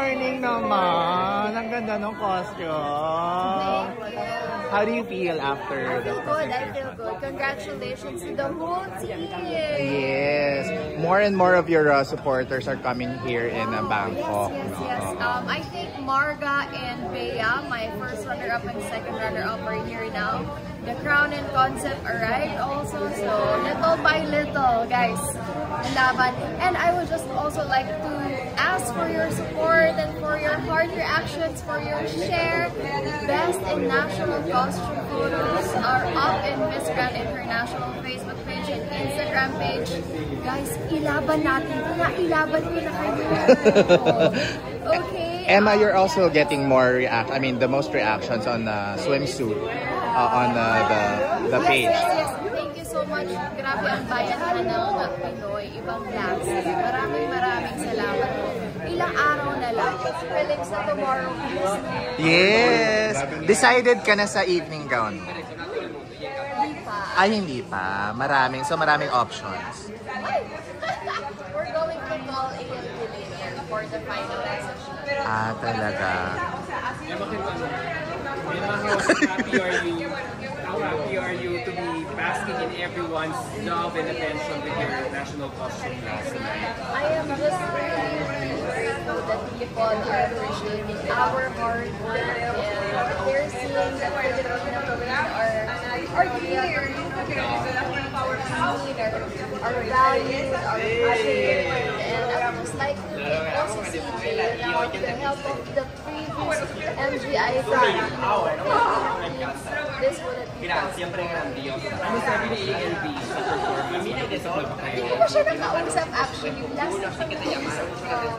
morning naman. Ang ganda ng costume. How do you feel after the Good, I feel good. Congratulations to the whole team. Yes. More and more of your supporters are coming here in Bangkok. Yes. I think Marga and Bea, my first runner-up and second runner-up, are here now. The crown and concept arrived also, so little by little, guys, laban. And I would just also like to ask for your support and for your hard reactions, for your share. Best in national costume photos are up in Miss Grand International Facebook page and Instagram page. Guys, ilaban natin. Ilaban ko na kayo. Okay. Emma, you're also getting more the most reactions on swimsuit on the page. Yes. Thank you so much. Grabe ang bayan na ng mga Pinoy, ibang class. Maraming salamat po. Ilang araw na lang. Feelings na tomorrow. Yes! Decided ka na sa evening gown? Hindi pa. Ay, hindi pa. Maraming options. We're going to call ALP later for the final session. Ah, talaga. How happy are you to be basking in everyone's love and attention with your national costume last night? I am just really grateful that people are appreciating our hard work and they're seeing that Filipino women are here, are valued, are appreciated, and I would just like to also see without the help of the previous MGI this wouldn't be possible. Ano sabi ni ALB sa performance? Disappoint pa kayo? Hindi ko pa siya nakausap actually. Last time siya nakausap ko.